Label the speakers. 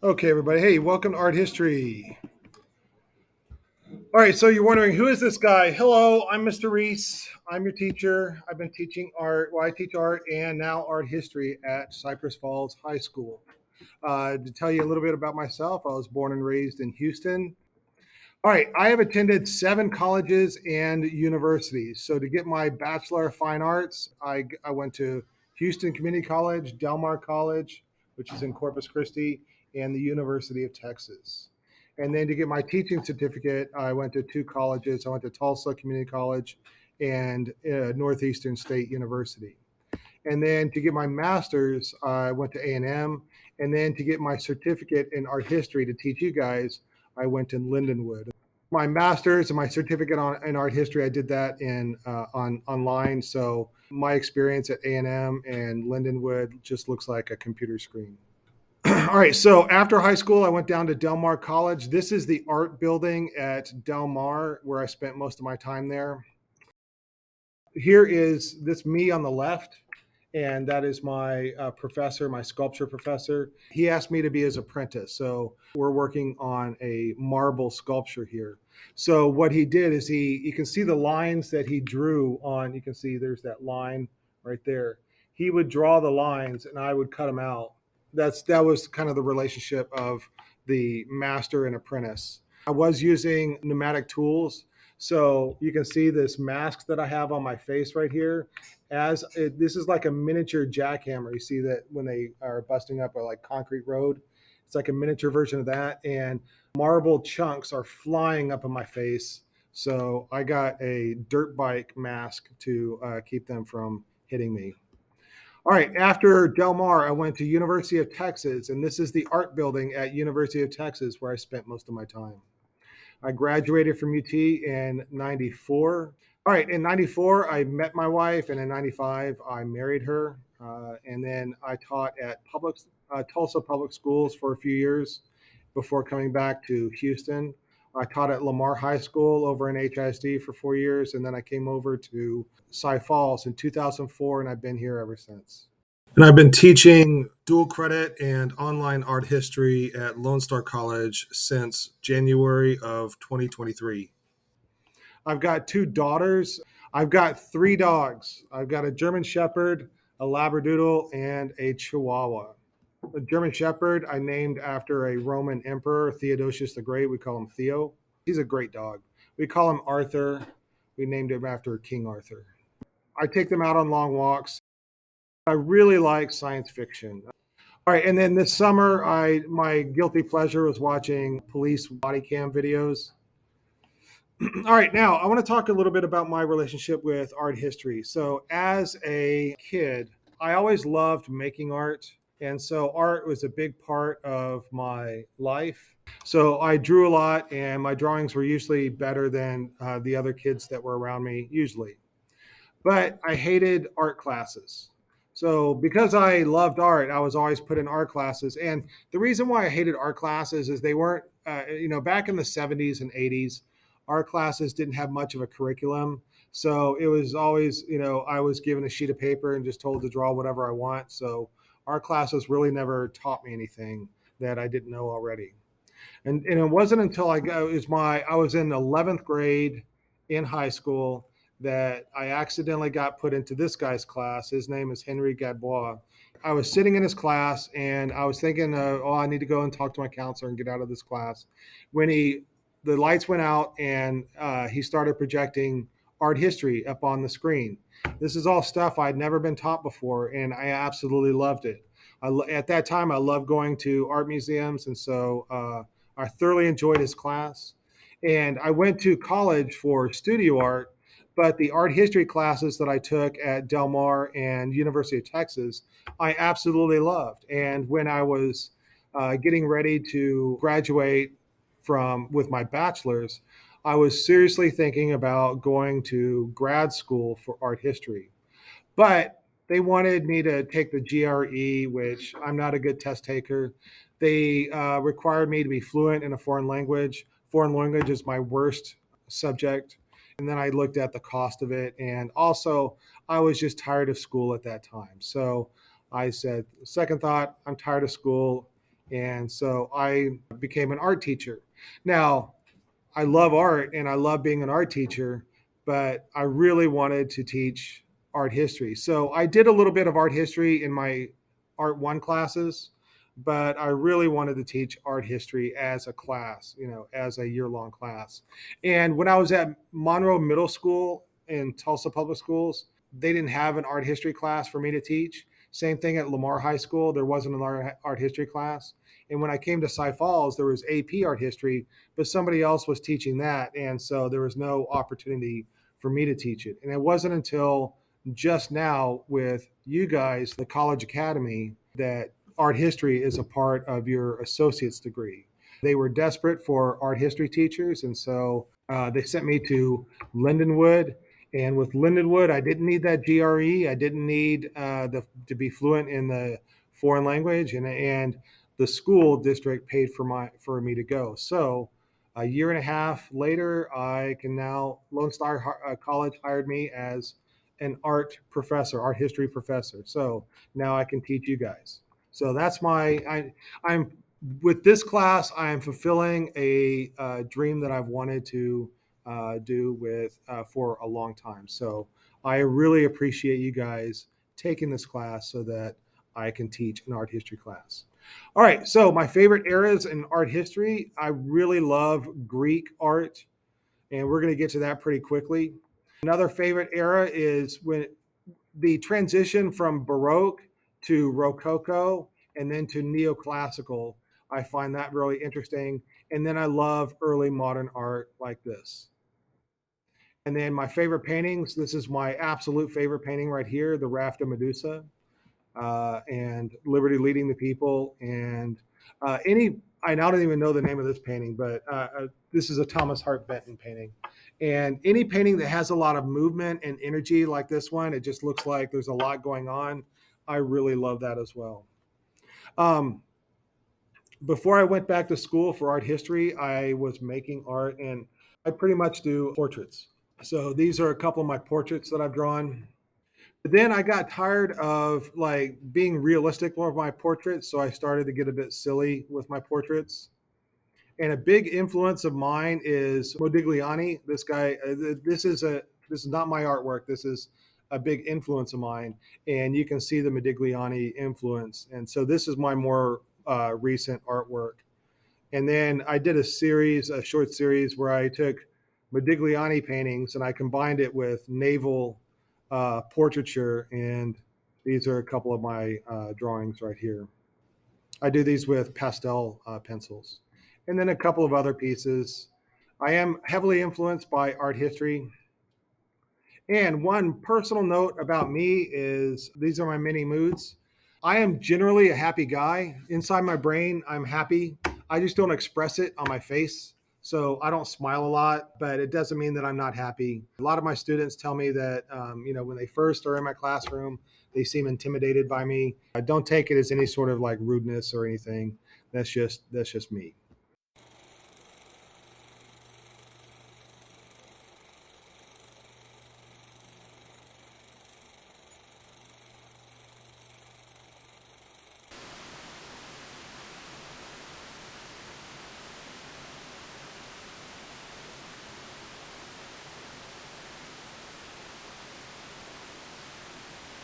Speaker 1: Okay, everybody. Hey, welcome to Art History. All right, so you're wondering who is this guy? Hello, I'm Mr. Reese. I'm your teacher. I've been teaching art. Well, I teach art and now art history at Cypress Falls High School. To tell you a little bit about myself, I was born and raised in Houston. All right, I have attended 7 colleges and universities. So to get my Bachelor of Fine Arts, I went to Houston Community College, Del Mar College, which is in Corpus Christi, and the University of Texas. And then to get my teaching certificate, I went to 2 colleges. I went to Tulsa Community College and Northeastern State University. And then to get my master's, I went to A&M. And then to get my certificate in art history to teach you guys, I went to Lindenwood. My master's and my certificate in art history, I did that in online. So my experience at A&M and Lindenwood just looks like a computer screen. All right, so after high school, I went down to Del Mar College. This is the art building at Del Mar where I spent most of my time there. Here is this me on the left, and that is my professor, my sculpture professor. He asked me to be his apprentice. So we're working on a marble sculpture here. So what he did is you can see the lines that he drew on, you can see there's that line right there. He would draw the lines and I would cut them out. That was kind of the relationship of the master and apprentice. I was using pneumatic tools. So you can see this mask that I have on my face right here. This is like a miniature jackhammer. You see that when they are busting up a like concrete road, it's like a miniature version of that. And marble chunks are flying up in my face. So I got a dirt bike mask to keep them from hitting me. All right, after Del Mar, I went to University of Texas, and this is the art building at University of Texas where I spent most of my time. I graduated from UT in 94. All right, in 94, I met my wife, and in 95, I married her. And then I taught at Tulsa Public Schools for a few years before coming back to Houston. I taught at Lamar High School over in HISD for 4 years, and then I came over to Cy Falls in 2004, and I've been here ever since. And I've been teaching dual credit and online art history at Lone Star College since January of 2023. I've got 2 daughters. I've got 3 dogs. I've got a German Shepherd, a Labradoodle, and a Chihuahua. The German Shepherd I named after a Roman emperor, Theodosius the Great. We call him Theo. He's a great dog. We call him Arthur. We named him after King Arthur. I take them out on long walks. I really like science fiction. All right, and then this summer, my guilty pleasure was watching police body cam videos. All right, now I want to talk a little bit about my relationship with art history. So, as a kid, I always loved making art. And so, art was a big part of my life. So, I drew a lot, and my drawings were usually better than the other kids that were around me, usually. But I hated art classes. So, because I loved art, I was always put in art classes. And the reason why I hated art classes is they weren't, back in the 70s and 80s, art classes didn't have much of a curriculum. So, it was always, I was given a sheet of paper and just told to draw whatever I want. So, art classes really never taught me anything that I didn't know already. And it wasn't until I was in 11th grade in high school that I accidentally got put into this guy's class. His name is Henry Gadbois. I was sitting in his class and I was thinking, I need to go and talk to my counselor and get out of this class. When the lights went out and he started projecting art history up on the screen. This is all stuff I'd never been taught before, and I absolutely loved it. At that time, I loved going to art museums, and so I thoroughly enjoyed his class. And I went to college for studio art, but the art history classes that I took at Del Mar and University of Texas, I absolutely loved. And when I was getting ready to graduate from with my bachelor's, I was seriously thinking about going to grad school for art history. But they wanted me to take the GRE, which I'm not a good test taker. They required me to be fluent in a foreign language. Foreign language is my worst subject. And then I looked at the cost of it. And also, I was just tired of school at that time. So I said, second thought, I'm tired of school. And so I became an art teacher. Now, I love art and I love being an art teacher, but I really wanted to teach art history. So I did a little bit of art history in my Art 1 classes, but I really wanted to teach art history as a class, as a year-long class. And when I was at Monroe Middle School in Tulsa Public Schools, they didn't have an art history class for me to teach. Same thing at Lamar High School, there wasn't an art history class. And when I came to Cy Falls, there was AP art history, but somebody else was teaching that. And so there was no opportunity for me to teach it. And it wasn't until just now with you guys, the College Academy, that art history is a part of your associate's degree. They were desperate for art history teachers. And so they sent me to Lindenwood. And with Lindenwood, I didn't need that GRE. I didn't need to be fluent in the foreign language. And the school district paid for me to go. So a year and a half later, I can now Lone Star College hired me as an art history professor. So now I can teach you guys. So that's I'm with this class. I am fulfilling a dream that I've wanted to do with for a long time. So I really appreciate you guys taking this class so that I can teach an art history class. All right, so my favorite eras in art history, I really love Greek art, and we're going to get to that pretty quickly. Another favorite era is when the transition from Baroque to Rococo and then to Neoclassical. I find that really interesting. And then I love early modern art like this. And then my favorite paintings, this is my absolute favorite painting right here, the Raft of Medusa. And Liberty Leading the People, and I now don't even know the name of this painting, but this is a Thomas Hart Benton painting. And any painting that has a lot of movement and energy like this one, it just looks like there's a lot going on. I really love that as well. Um, Before I went back to school for art history, I was making art, and I pretty much do portraits. So these are a couple of my portraits that I've drawn. But then I got tired of like being realistic with my portraits, so I started to get a bit silly with my portraits. And a big influence of mine is Modigliani. This guy, this is not my artwork. This is a big influence of mine, and you can see the Modigliani influence. And so this is my more recent artwork. And then I did a short series where I took Modigliani paintings and I combined it with naval portraiture. And these are a couple of my drawings right here. I do these with pastel pencils. And then a couple of other pieces. I am heavily influenced by art history. And one personal note about me is these are my mini moods. I am generally a happy guy. Inside my brain, I'm happy. I just don't express it on my face. So I don't smile a lot, but it doesn't mean that I'm not happy. A lot of my students tell me that, when they first are in my classroom, they seem intimidated by me. I don't take it as any sort of like rudeness or anything. That's just me.